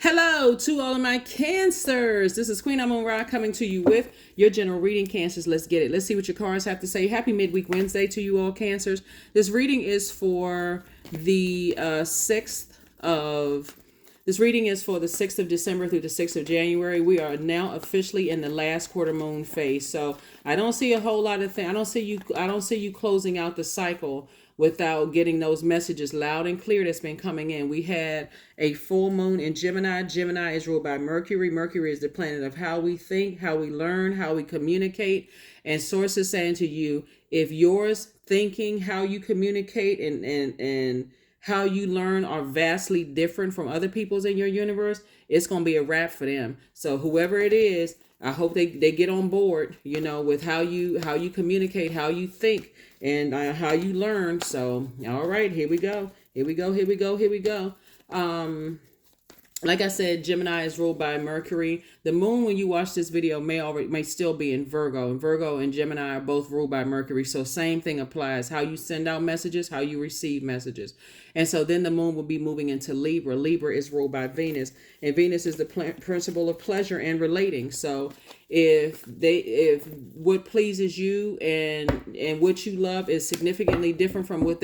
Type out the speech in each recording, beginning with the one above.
Hello to all of my Cancers. This is Queen Amun Ra coming to you with your general reading, Cancers. Let's get it. Let's see what your cards have to say. Happy midweek Wednesday to you all, Cancers. This reading is for the 6th of... This reading is for the 6th of December through the 6th of January. We are now officially in the last quarter moon phase. So I don't see a whole lot of things. I don't see you closing out the cycle without getting those messages loud and clear that's been coming in. We had a full moon in Gemini. Gemini is ruled by Mercury. Mercury is the planet of how we think, how we learn, how we communicate. And Source is saying to you, if yours thinking, how you communicate and how you learn are vastly different from other people's in your universe, it's going to be a wrap for them. So whoever it is, I hope they get on board, with how you communicate, how you think, and how you learn. So, all right, here we go. Like I said, Gemini is ruled by Mercury. The moon, when you watch this video, may still be in Virgo. And Virgo and Gemini are both ruled by Mercury. So same thing applies. How you send out messages, how you receive messages. And so then the moon will be moving into Libra. Libra is ruled by Venus. And Venus is the principle of pleasure and relating. So if what pleases you and what you love is significantly different from what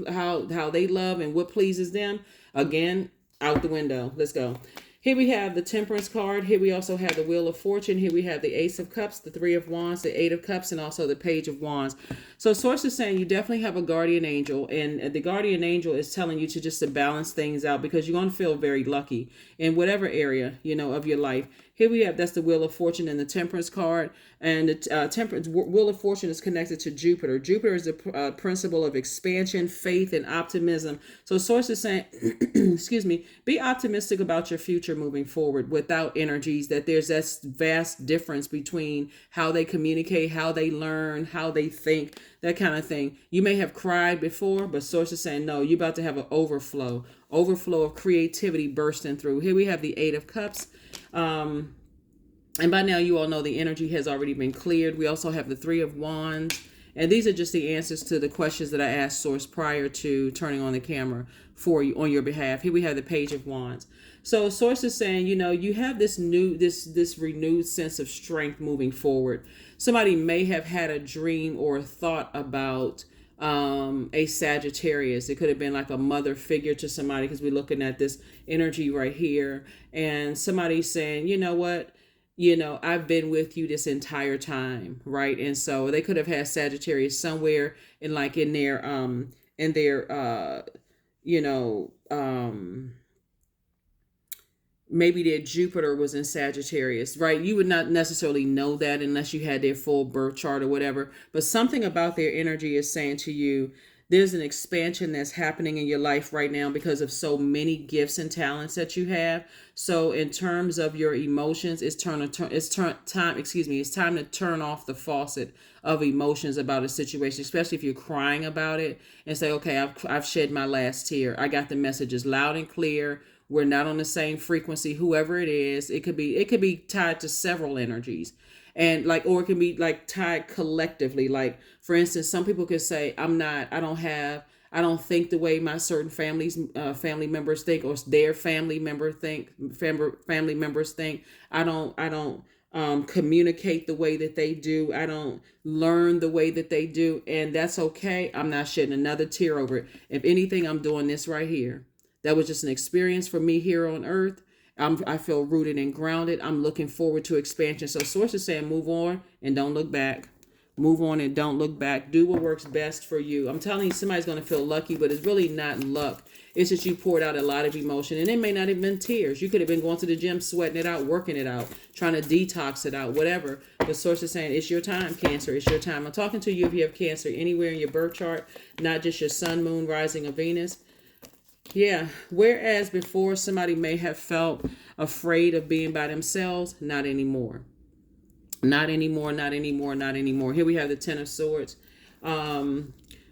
how they love and what pleases them, again, out the window. Let's go. Here we have the Temperance card. Here we also have the Wheel of Fortune. Here we have the Ace of Cups, the Three of Wands, the Eight of Cups, and also the Page of Wands. So Source is saying you definitely have a guardian angel, and the guardian angel is telling you to balance things out because you're going to feel very lucky in whatever area, of your life. Here we have, that's the Wheel of Fortune and the Temperance card. And the Temperance Wheel of Fortune is connected to Jupiter. Jupiter is the principle of expansion, faith, and optimism. So Source is saying, excuse me, be optimistic about your future moving forward without energies that there's that vast difference between how they communicate, how they learn, how they think, that kind of thing. You may have cried before, but Source is saying, no, you're about to have an overflow of creativity bursting through. Here we have the Eight of Cups. And by now you all know the energy has already been cleared. We also have the Three of Wands. And these are just the answers to the questions that I asked Source prior to turning on the camera for you on your behalf. Here we have the Page of Wands. So Source is saying, you have this renewed sense of strength moving forward. Somebody may have had a dream or a thought about a Sagittarius. It could have been like a mother figure to somebody because we're looking at this energy right here. And somebody's saying, you know what? I've been with you this entire time, right? And so they could have had Sagittarius somewhere in their maybe their Jupiter was in Sagittarius, right? You would not necessarily know that unless you had their full birth chart or whatever. But something about their energy is saying to you, there's an expansion that's happening in your life right now because of so many gifts and talents that you have. So in terms of your emotions, it's time to turn off the faucet of emotions about a situation, especially if you're crying about it, and say, okay, I've shed my last tear. I got the messages loud and clear. We're not on the same frequency, whoever it is. It could be tied to several energies. And or it can be tied collectively. Like, for instance, some people could say, I don't think the way my certain family members think, or their family members think. I don't communicate the way that they do. I don't learn the way that they do. And that's okay. I'm not shedding another tear over it. If anything, I'm doing this right here. That was just an experience for me here on earth. I feel rooted and grounded. I'm looking forward to expansion. So Source is saying, move on and don't look back. Move on and don't look back. Do what works best for you. I'm telling you, somebody's going to feel lucky, but it's really not luck. It's just you poured out a lot of emotion, and it may not have been tears. You could have been going to the gym, sweating it out, working it out, trying to detox it out, whatever. But Source is saying, it's your time, Cancer. It's your time. I'm talking to you if you have Cancer anywhere in your birth chart, not just your sun, moon, rising, or Venus. Yeah, whereas before somebody may have felt afraid of being by themselves, not anymore. Not anymore. Here we have the Ten of Swords.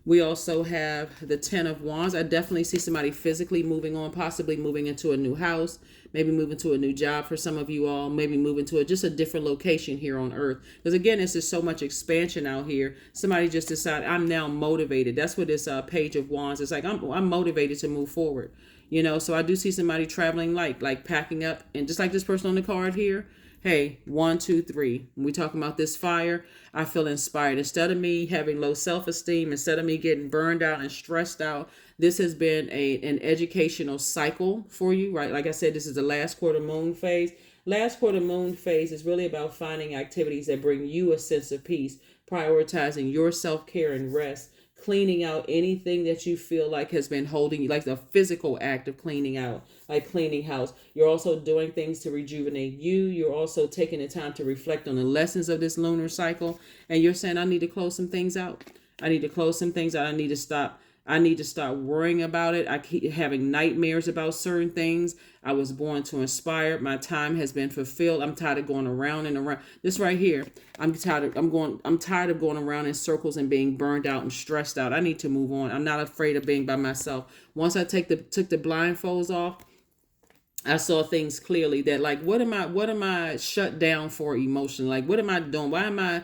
We also have the Ten of Wands. I definitely see somebody physically moving on, possibly moving into a new house, maybe moving to a new job for some of you all, maybe moving to just a different location here on earth. Because again, it's just so much expansion out here. Somebody just decided, I'm now motivated. That's what this Page of Wands is like. I'm motivated to move forward. So I do see somebody traveling like packing up, and just like this person on the card here. Hey, 1, 2, 3. When we talking about this fire, I feel inspired. Instead of me having low self-esteem, instead of me getting burned out and stressed out, this has been an educational cycle for you, right? Like I said, this is the last quarter moon phase. Last quarter moon phase is really about finding activities that bring you a sense of peace, prioritizing your self-care and rest, cleaning out anything that you feel like has been holding you, like the physical act of cleaning out, like cleaning house. You're also doing things to rejuvenate you. You're also taking the time to reflect on the lessons of this lunar cycle. And you're saying, I need to close some things out. I need to close some things out. I need to stop. I need to start worrying about it. I keep having nightmares about certain things. I was born to inspire. My time has been fulfilled. I'm tired of going around and around. This right here, I'm tired of going around in circles and being burned out and stressed out. I need to move on. I'm not afraid of being by myself. Once I took the blindfolds off, I saw things clearly that, like, what am I shut down for emotionally? Like, what am I doing? Why am I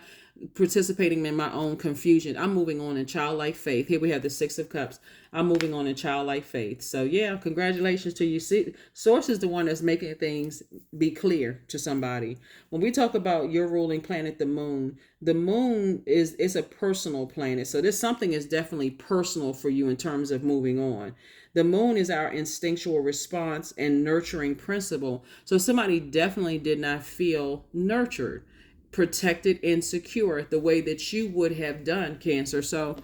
participating in my own confusion? I'm moving on in childlike faith. Here we have the 6 of Cups. I'm moving on in childlike faith. So yeah, congratulations to you. See, Source is the one that's making things be clear to somebody. When we talk about your ruling planet, the moon is a personal planet. So this something is definitely personal for you in terms of moving on. The moon is our instinctual response and nurturing principle. So somebody definitely did not feel nurtured, protected, and secure the way that you would have done, Cancer. So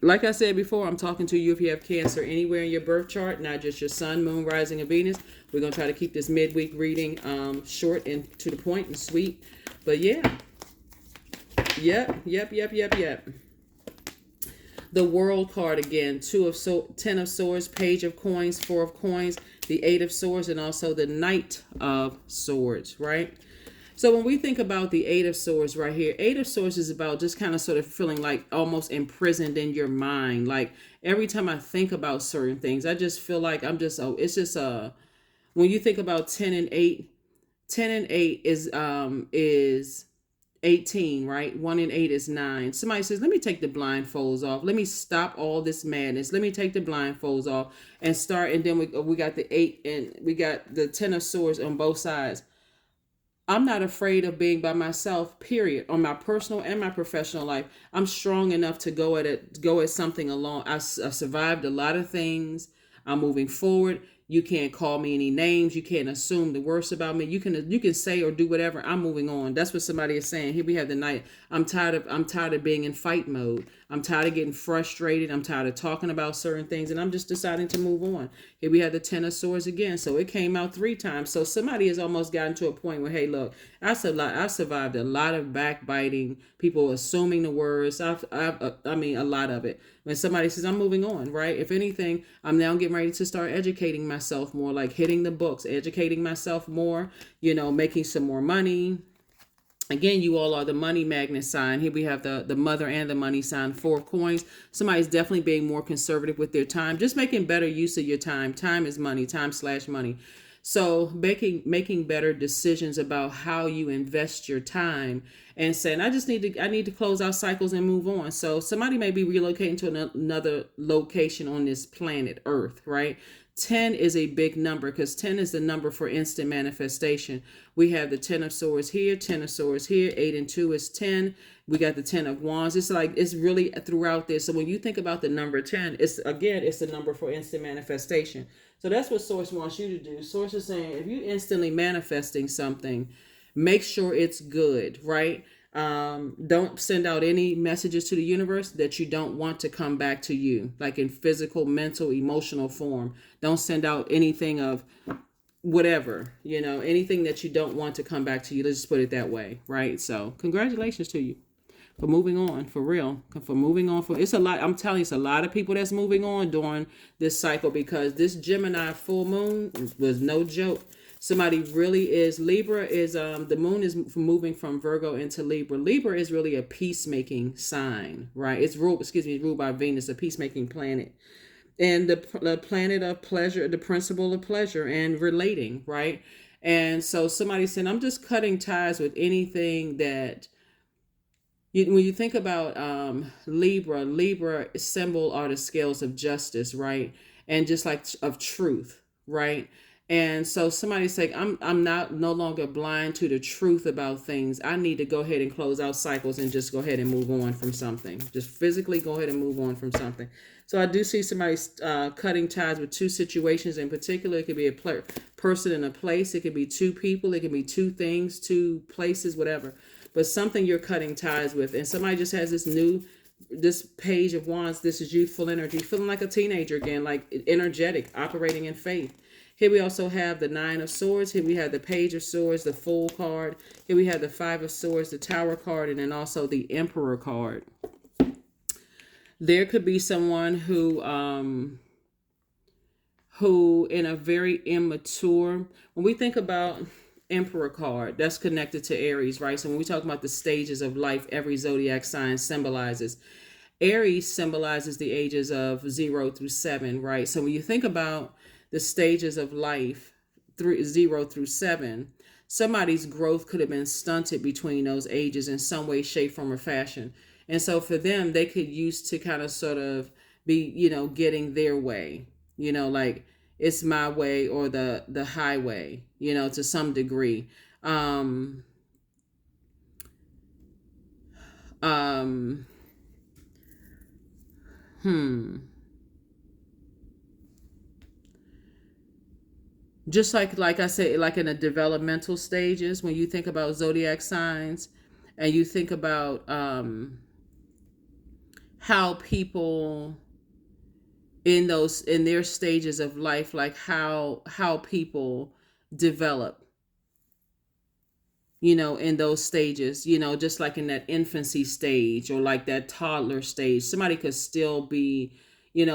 like I said before, I'm talking to you if you have Cancer anywhere in your birth chart, not just your sun, moon, rising, and Venus. We're going to try to keep this midweek reading short and to the point and sweet. But yeah. Yep. The World card again, 10 of Swords, Page of Coins, 4 of Coins, the 8 of Swords, and also the Knight of Swords, right? So when we think about the 8 of Swords right here, 8 of Swords is about just kind of sort of feeling like almost imprisoned in your mind. Like every time I think about certain things, I just feel like it's just when you think about 10 and 8, 10 and 8 is 18, right? 1 and 8 is 9. Somebody says, let me take the blindfolds off. Let me stop all this madness. Let me take the blindfolds off and start. And then we got the 8 and we got the 10 of Swords on both sides. I'm not afraid of being by myself, period, on my personal and my professional life. I'm strong enough to go at something alone. I survived a lot of things. I'm moving forward. You can't call me any names. You can't assume the worst about me. You can say or do whatever. I'm moving on. That's what somebody is saying. Here we have the Knight. I'm tired of being in fight mode. I'm tired of getting frustrated. I'm tired of talking about certain things, and I'm just deciding to move on. Here we have the 10 of Swords again. So it came out 3 times. So somebody has almost gotten to a point where, hey, look, I survived a lot of backbiting, people assuming the worst. I mean, a lot of it. When somebody says, I'm moving on, right? If anything, I'm now getting ready to start educating myself more, like hitting the books, educating myself more, making some more money. Again, you all are the money magnet sign. Here we have the mother and the money sign, 4 of Coins. Somebody's definitely being more conservative with their time, just making better use of your time. Time is money, time/money. So making better decisions about how you invest your time and saying, I need to close out cycles and move on. So somebody may be relocating to another location on this planet Earth, right? 10 is a big number because 10 is the number for instant manifestation. We have the 10 of Swords here, 10 of Swords here, 8 and 2 is 10. We got the 10 of Wands. It's really throughout this. So when you think about the number 10, it's the number for instant manifestation. So that's what Source wants you to do. Source is saying, if you instantly manifesting something, make sure it's good, right? Don't send out any messages to the universe that you don't want to come back to you, like in physical, mental, emotional form. Don't send out anything of whatever, anything that you don't want to come back to you. Let's just put it that way, right? So congratulations to you for moving on, for real, for moving on. It's a lot. I'm telling you, it's a lot of people that's moving on during this cycle because this Gemini full moon was no joke. Somebody really is. Libra is the moon is moving from Virgo into Libra. Libra is really a peacemaking sign, right? It's ruled by Venus, a peacemaking planet. And the planet of pleasure, the principle of pleasure and relating, right? And so somebody said, I'm just cutting ties with anything that when you think about Libra symbol are the scales of justice, right? and just like of truth, right? And so somebody's like, I'm not no longer blind to the truth about things. I need to go ahead and close out cycles and just go ahead and move on from something. Just physically go ahead and move on from something. So I do see somebody cutting ties with two situations in particular. It could be a person and a place. It could be two people. It could be two things, two places, whatever. But something you're cutting ties with. And somebody just has this page of wands. This is youthful energy, feeling like a teenager again, like energetic, operating in faith. Here we also have the Nine of Swords. Here we have the Page of Swords, the Fool card. Here we have the Five of Swords, the Tower card, and then also the Emperor card. There could be someone who in a very immature, when we think about Emperor card, that's connected to Aries, right? So when we talk about the stages of life, every zodiac sign symbolizes. Aries symbolizes the ages of 0 through 7, right? So when you think about the stages of life, 0 through 7, somebody's growth could have been stunted between those ages in some way, shape, form, or fashion. And so for them, they could use to kind of sort of be, getting their way, like it's my way or the highway, to some degree. Um, um, hmm. Just like I said, like in the developmental stages, when you think about zodiac signs and you think about how people in their stages of life, like how people develop, in those stages, just like in that infancy stage or like that toddler stage, somebody could still be,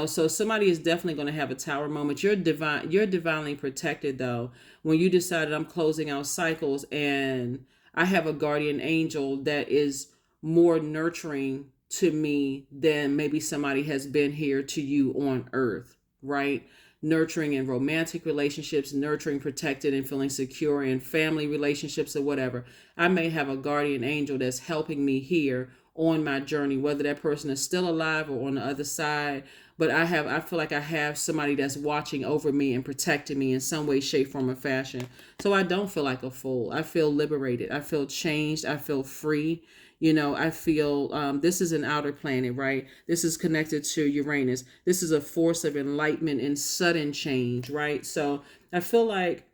so somebody is definitely going to have a tower moment. You're divinely protected though. When you decided I'm closing out cycles and I have a guardian angel that is more nurturing to me than maybe somebody has been here to you on earth, right? Nurturing in romantic relationships, nurturing, protected, and feeling secure in family relationships or whatever. I may have a guardian angel that's helping me here on my journey, whether that person is still alive or on the other side. But I feel like I have somebody that's watching over me and protecting me in some way, shape, form, or fashion. So I don't feel like a fool. I feel liberated. I feel changed. I feel free. I feel this is an outer planet, right? This is connected to Uranus. This is a force of enlightenment and sudden change, right? So I feel like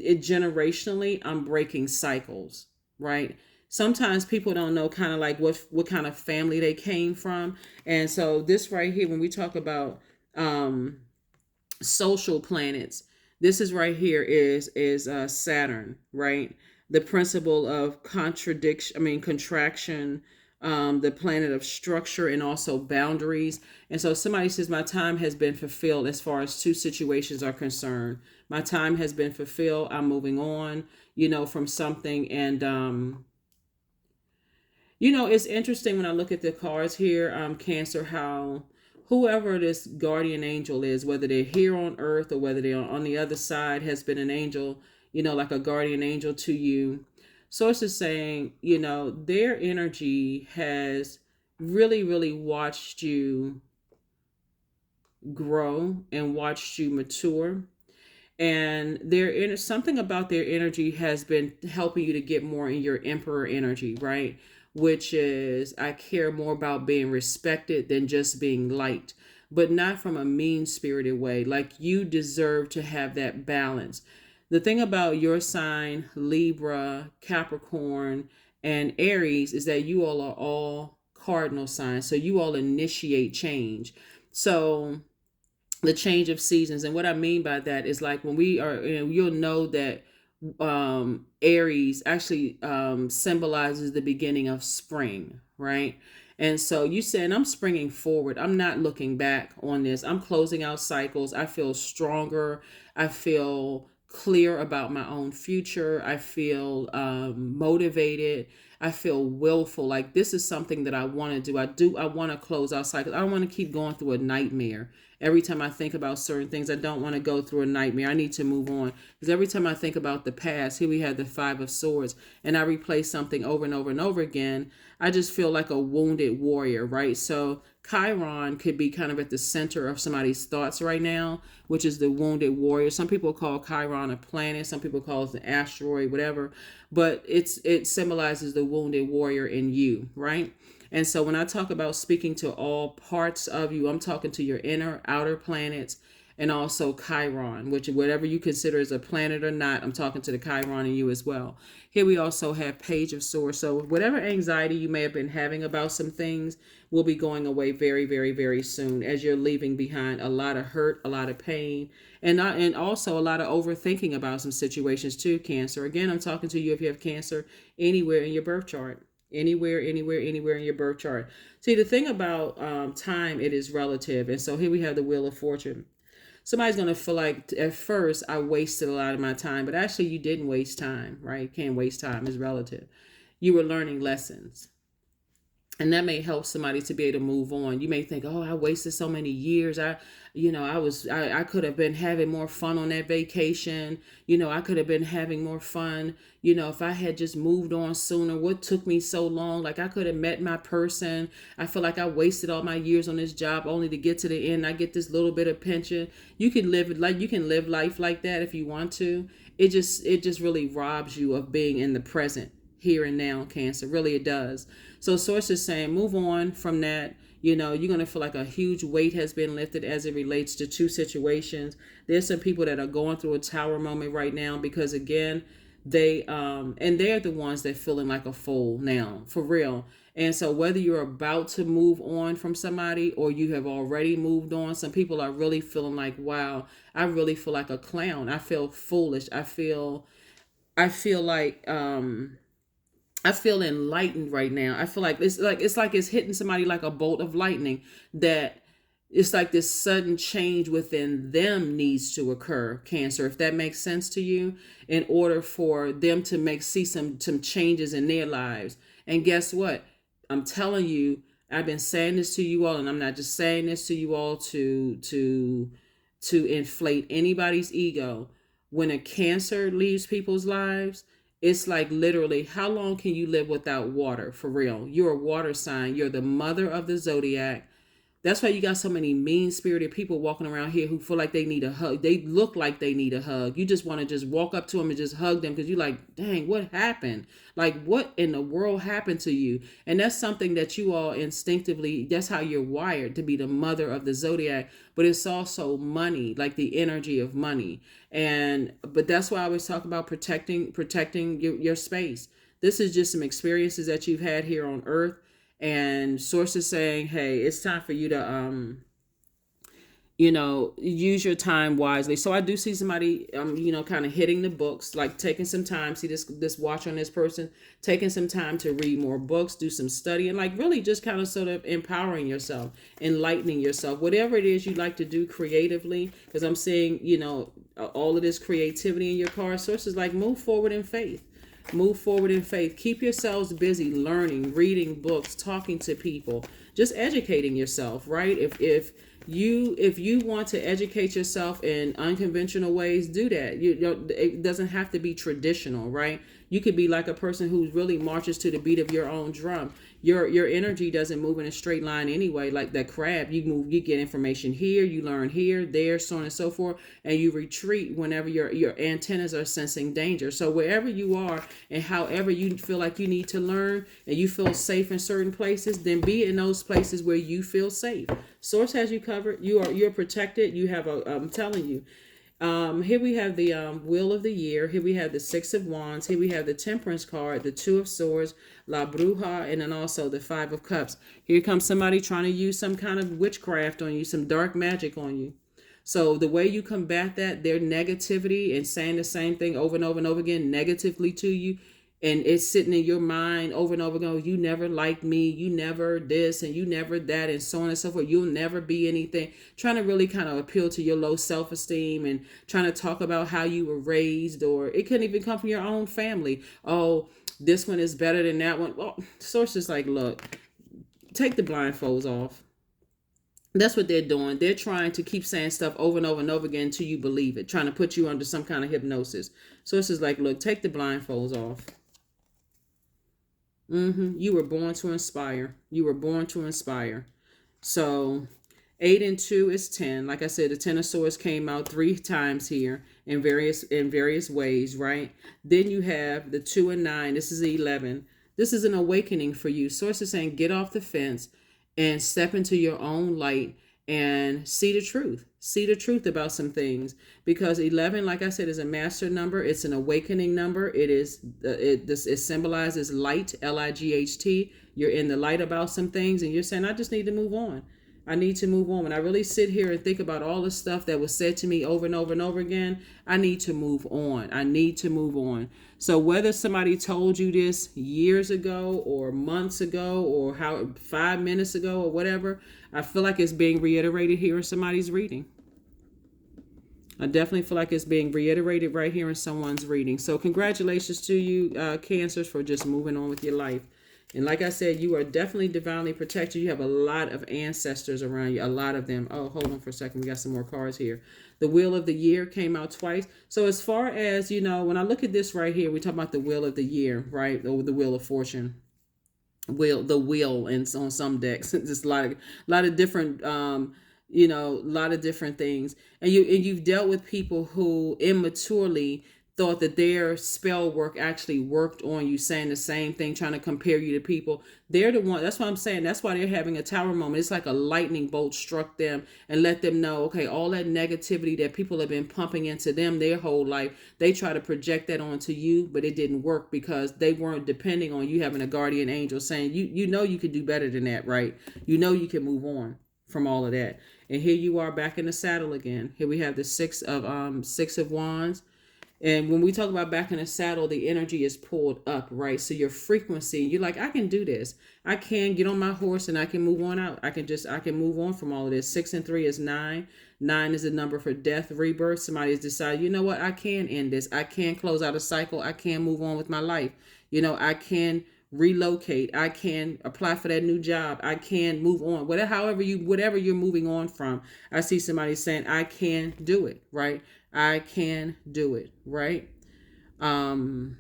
generationally, I'm breaking cycles, right? Sometimes people don't know kind of like what kind of family they came from. And so this right here, when we talk about social planets, this is right here is Saturn, right? The principle of contraction, the planet of structure and also boundaries. And so somebody says, my time has been fulfilled as far as two situations are concerned. My time has been fulfilled. I'm moving on, from something. And, it's interesting when I look at the cards here, Cancer, how whoever this guardian angel is, whether they're here on earth or whether they're on the other side, has been an angel, like a guardian angel to you. Source is saying, their energy has really, really watched you grow and watched you mature. And something about their energy has been helping you to get more in your emperor energy, right? Which is, I care more about being respected than just being liked, but not from a mean-spirited way. Like, you deserve to have that balance. The thing about your sign, Libra, Capricorn, and Aries, is that you all are all cardinal signs. So you all initiate change. So the change of seasons. And what I mean by that is, like, when we are, you'll know that Aries actually symbolizes the beginning of spring, right? And so you saying, I'm springing forward. I'm not looking back on this. I'm closing out cycles. I feel stronger. I feel clear about my own future. I feel motivated. I feel willful. Like, this is something that I want to do. I want to close out cycles. I don't want to keep going through a nightmare. Every time I think about certain things, I don't want to go through a nightmare. I need to move on. Because every time I think about the past, here we have the Five of Swords, and I replay something over and over and over again, I just feel like a wounded warrior, right? So Chiron could be kind of at the center of somebody's thoughts right now, which is the wounded warrior. Some people call Chiron a planet, some people call it an asteroid, whatever, but it symbolizes the wounded warrior in you, right? And so when I talk about speaking to all parts of you, I'm talking to your inner, outer planets, and also Chiron, which whatever you consider as a planet or not, I'm talking to the Chiron in you as well. Here we also have Page of Swords. So whatever anxiety you may have been having about some things will be going away very, very, very soon, as you're leaving behind a lot of hurt, a lot of pain, and also a lot of overthinking about some situations too, Cancer. Again, I'm talking to you if you have Cancer anywhere in your birth chart. Anywhere in your birth chart. See, the thing about time, it is relative. And so here we have the Wheel of Fortune. Somebody's going to feel like at first I wasted a lot of my time, but actually you didn't waste time, right? You can't waste time, it's relative. You were learning lessons. And that may help somebody to be able to move on. You may think, oh, I wasted so many years. I could have been having more fun on that vacation. I could have been having more fun. If I had just moved on sooner, what took me so long? Like I could have met my person. I feel like I wasted all my years on this job only to get to the end. I get this little bit of pension. You can live life like that if you want to. It just really robs you of being in the present, here and now, Cancer. Really, it does. So Source is saying, move on from that. You're going to feel like a huge weight has been lifted as it relates to two situations. There's some people that are going through a tower moment right now because, again, they're the ones that feeling like a fool now, for real. And so whether you're about to move on from somebody or you have already moved on, some people are really feeling like, wow, I really feel like a clown. I feel foolish. I feel like, I feel enlightened right now. I feel like it's hitting somebody like a bolt of lightning, that it's like this sudden change within them needs to occur, Cancer, if that makes sense to you, in order for them to see some changes in their lives. And guess what? I'm telling you, I've been saying this to you all, and I'm not just saying this to you all to inflate anybody's ego. When a Cancer leaves people's lives, it's like literally, how long can you live without water? For real. You're a water sign. You're the mother of the Zodiac. That's why you got so many mean-spirited people walking around here who feel like they need a hug. They look like they need a hug. You just want to just walk up to them and just hug them because you're like, dang, what happened? Like, what in the world happened to you? And that's something that you all instinctively, that's how you're wired, to be the mother of the Zodiac. But it's also money, like the energy of money. But that's why I always talk about protecting your space. This is just some experiences that you've had here on Earth. And sources saying, hey, it's time for you to use your time wisely. So I do see somebody kind of hitting the books, like taking some time, see this watch on this person, taking some time to read more books, do some study, and like really just kind of sort of empowering yourself, enlightening yourself, whatever it is you like to do creatively. Because I'm seeing all of this creativity in your card. Sources like, move forward in faith. Move forward in faith. Keep yourselves busy learning, reading books, talking to people, just educating yourself, right? If you want to educate yourself in unconventional ways, do that. It doesn't have to be traditional, right? You could be like a person who really marches to the beat of your own drum. Your energy doesn't move in a straight line anyway. Like that crab, you get information here, you learn here, there, so on and so forth, and you retreat whenever your antennas are sensing danger. So wherever you are and however you feel like you need to learn and you feel safe in certain places, then be in those places where you feel safe. Source has you covered. You're protected. You have I'm telling you. Here we have the Wheel of the Year. Here we have the Six of Wands. Here we have the Temperance card, the Two of Swords, La Bruja, and then also the Five of Cups. Here comes somebody trying to use some kind of witchcraft on you, some dark magic on you. So the way you combat that, their negativity and saying the same thing over and over and over again negatively to you, and it's sitting in your mind over and over again, you never liked me, you never this, and you never that, and so on and so forth. You'll never be anything. Trying to really kind of appeal to your low self-esteem and trying to talk about how you were raised, or it couldn't even come from your own family. Oh, this one is better than that one. Well, sources like, look, take the blindfolds off. That's what they're doing. They're trying to keep saying stuff over and over and over again until you believe it, trying to put you under some kind of hypnosis. Sources like, look, take the blindfolds off. You were born to inspire. You were born to inspire. So 8 and 2 is 10. Like I said, the Ten of Swords came out 3 times here in various ways, right? Then you have the 2 and 9. This is 11. This is an awakening for you. Source is saying get off the fence and step into your own light and see the truth. See the truth about some things, because 11, like I said, is a master number. It's an awakening number. It symbolizes light, Light. You're in the light about some things, and you're saying, I just need to move on. I need to move on. When I really sit here and think about all the stuff that was said to me over and over and over again, I need to move on. I need to move on. So whether somebody told you this years ago or months ago or 5 minutes ago or whatever, I feel like it's being reiterated here in somebody's reading. I definitely feel like it's being reiterated right here in someone's reading. So congratulations to you, Cancers, for just moving on with your life. And like I said, you are definitely divinely protected. You have a lot of ancestors around you, a lot of them. Oh, hold on for a second. We got some more cards here. The Wheel of the Year came out twice. So as far as, when I look at this right here, we talk about the Wheel of the Year, right? Or the Wheel of Fortune. The wheel, and on some decks. Just a lot of different, a lot of different things. And you've dealt with people who immaturely thought that their spell work actually worked on you, saying the same thing, trying to compare you to people. They're the one. That's what I'm saying. That's why they're having a tower moment. It's like a lightning bolt struck them and let them know, okay, all that negativity that people have been pumping into them their whole life, they try to project that onto you, but it didn't work because they weren't depending on you having a guardian angel saying, you could do better than that, right? You can move on from all of that. And here you are back in the saddle again. Here we have the Six of Wands. And when we talk about back in the saddle, the energy is pulled up, right? So your frequency, you're like, I can do this. I can get on my horse and I can move on out. I can move on from all of this. 6 and 3 is 9. 9 is the number for death, rebirth. Somebody has decided, you know what? I can end this. I can close out a cycle. I can move on with my life. I can relocate. I can apply for that new job. I can move on. Whatever you're moving on from. I see somebody saying, I can do it, right? I can do it, right? So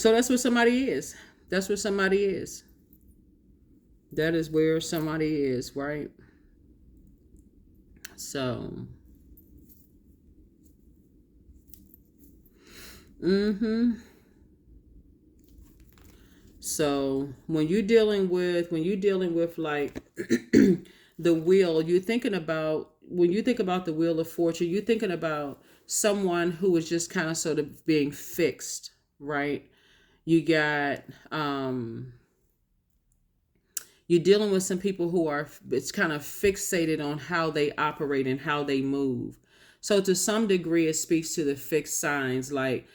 that's where somebody is. That's where somebody is. That is where somebody is, right? So, So when you're dealing with like the wheel, when you think about the Wheel of Fortune, you're thinking about someone who is just kind of sort of being fixed, right? You got you're dealing with some people who it's kind of fixated on how they operate and how they move. So to some degree, it speaks to the fixed signs like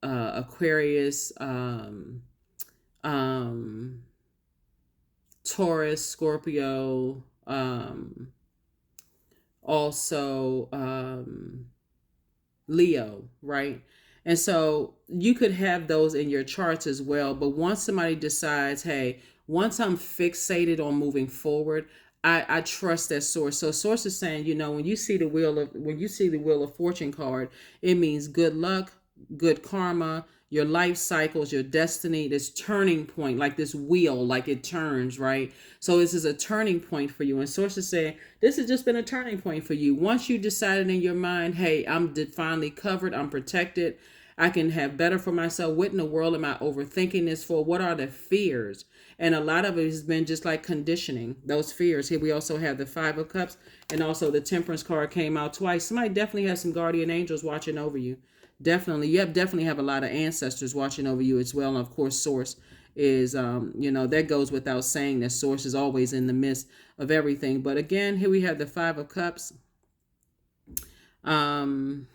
Aquarius, Taurus, Scorpio, also Leo, right? And so you could have those in your charts as well. But once somebody decides, hey, once I'm fixated on moving forward, I trust that source. So source is saying, when you see the Wheel of Fortune card, it means good luck, good karma, your life cycles, your destiny, this turning point, like this wheel, like it turns, right? So this is a turning point for you. And source is saying, this has just been a turning point for you. Once you decided in your mind, hey, I'm finally covered, I'm protected, I can have better for myself. What in the world am I overthinking this for? What are the fears? And a lot of it has been just like conditioning those fears. Here we also have the 5 of Cups, and also the Temperance card came out twice. Somebody definitely has some guardian angels watching over you. Definitely. You definitely have a lot of ancestors watching over you as well. And of course, source is, that goes without saying that source is always in the midst of everything. But again, here we have the 5 of Cups. And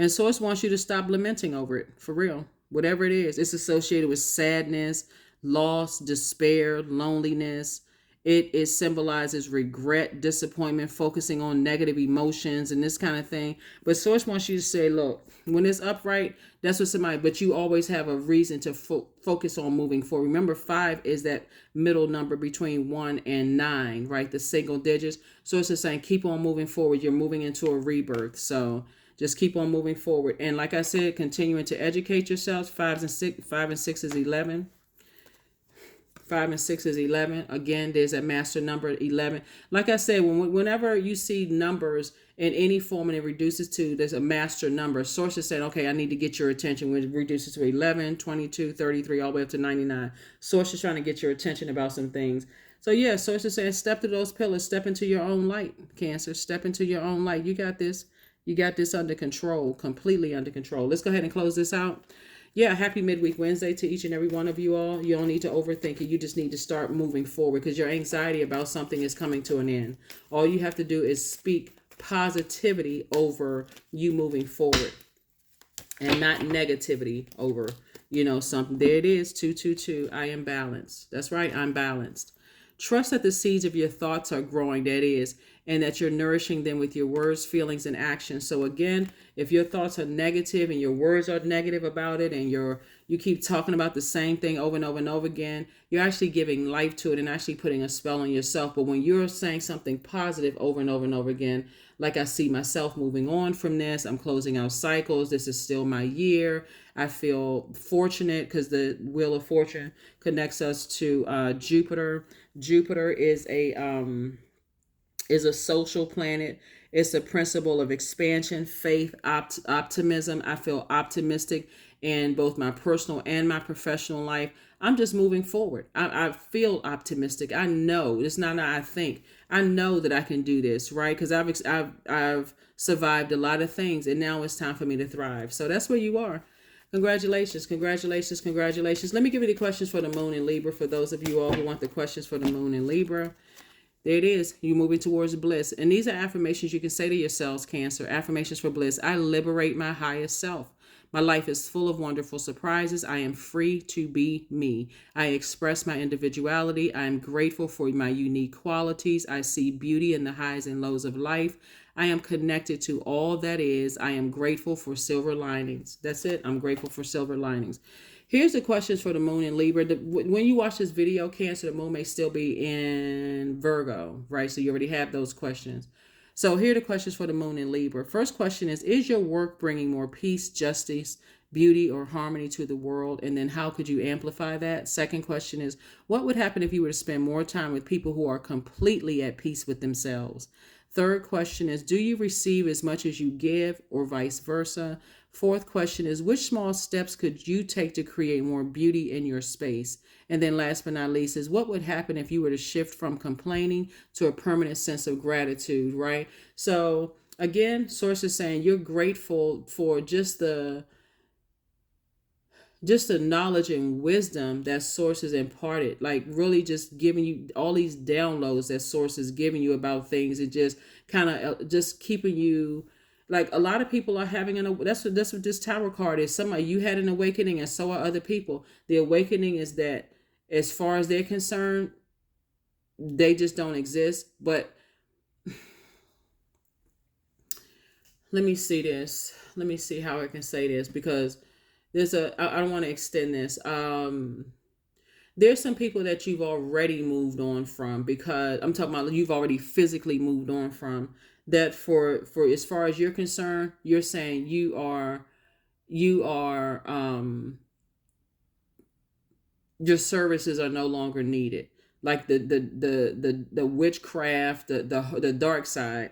source wants you to stop lamenting over it, for real. Whatever it is, it's associated with sadness, loss, despair, loneliness. It symbolizes regret, disappointment, focusing on negative emotions and this kind of thing. But source wants you to say, look, when it's upright, that's what somebody, but you always have a reason to focus on moving forward. Remember, 5 is that middle number between 1 and 9, right? The single digits. So it's just saying, keep on moving forward. You're moving into a rebirth. So Just keep on moving forward. And like I said, continuing to educate yourselves. 5 and 6 is 11. 5 and 6 is 11. Again, there's a master number 11. Like I said, whenever you see numbers in any form and it reduces to, there's a master number. Sources saying, okay, I need to get your attention when it reduces to 11, 22, 33, all the way up to 99. Sources trying to get your attention about some things. So yeah, sources saying, step to those pillars, step into your own light, Cancer. Step into your own light. You got this. You got this under control, completely under control. Let's go ahead and close this out. Yeah, happy midweek Wednesday to each and every one of you all. You don't need to overthink it. You just need to start moving forward because your anxiety about something is coming to an end. All you have to do is speak positivity over you moving forward and not negativity over, something. There it is, 222. I am balanced. That's right, I'm balanced. Trust that the seeds of your thoughts are growing, that is, and that you're nourishing them with your words, feelings, and actions. So again, if your thoughts are negative and your words are negative about it, and you keep talking about the same thing over and over and over again, you're actually giving life to it and actually putting a spell on yourself. But when you're saying something positive over and over and over again, like I see myself moving on from this, I'm closing out cycles, this is still my year, I feel fortunate because the Wheel of Fortune connects us to Jupiter. Jupiter is a social planet. It's a principle of expansion, faith, optimism. I feel optimistic in both my personal and my professional life. I'm just moving forward. I feel optimistic. I know it's not I think. I know that I can do this, right? Because I've survived a lot of things, and now it's time for me to thrive. So that's where you are. Congratulations, congratulations, congratulations. Let me give you the questions for the moon in Libra for those of you all who want the questions for the moon in Libra. There it is. You're moving towards bliss. And these are affirmations you can say to yourselves, Cancer. Affirmations for bliss. I liberate my highest self. My life is full of wonderful surprises. I am free to be me. I express my individuality. I am grateful for my unique qualities. I see beauty in the highs and lows of life. I am connected to all that is. I am grateful for silver linings. That's it. I'm grateful for silver linings. Here's the questions for the moon in Libra. When you watch this video, Cancer, the moon may still be in Virgo, right? So you already have those questions. So here are the questions for the moon in Libra. First question is your work bringing more peace, justice, beauty, or harmony to the world? And then how could you amplify that? Second question is, what would happen if you were to spend more time with people who are completely at peace with themselves? Third question is, do you receive as much as you give, or vice versa? Fourth question is, which small steps could you take to create more beauty in your space? And then last but not least is, what would happen if you were to shift from complaining to a permanent sense of gratitude, right? So again, source is saying you're grateful for just the knowledge and wisdom that source is imparted, like really just giving you all these downloads that source is giving you about things, and just kind of just keeping you, like a lot of people are having that's what this Tower card is. Somebody, you had an awakening and so are other people. The awakening is that as far as they're concerned, they just don't exist. But let me see this. Let me see how I can say this, because I don't want to extend this. There's some people that you've already moved on from, because I'm talking about you've already physically moved on from, that for as far as you're concerned, you're saying you are your services are no longer needed. Like the witchcraft, the dark side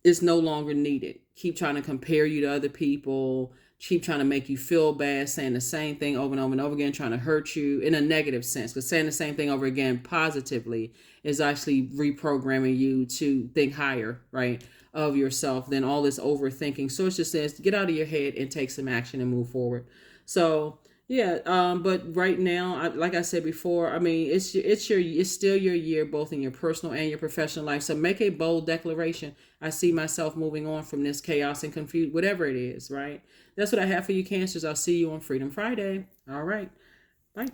is no longer needed. Keep trying to compare you to other people, keep trying to make you feel bad, saying the same thing over and over and over again, trying to hurt you in a negative sense. Because saying the same thing over again positively is actually reprogramming you to think higher, right, of yourself than all this overthinking. So it just says, get out of your head and take some action and move forward. So yeah, but right now, like I said before, I mean, it's still your year, both in your personal and your professional life. So make a bold declaration. I see myself moving on from this chaos and confusion, whatever it is, right? That's what I have for you, Cancers. I'll see you on Freedom Friday. All right. Bye.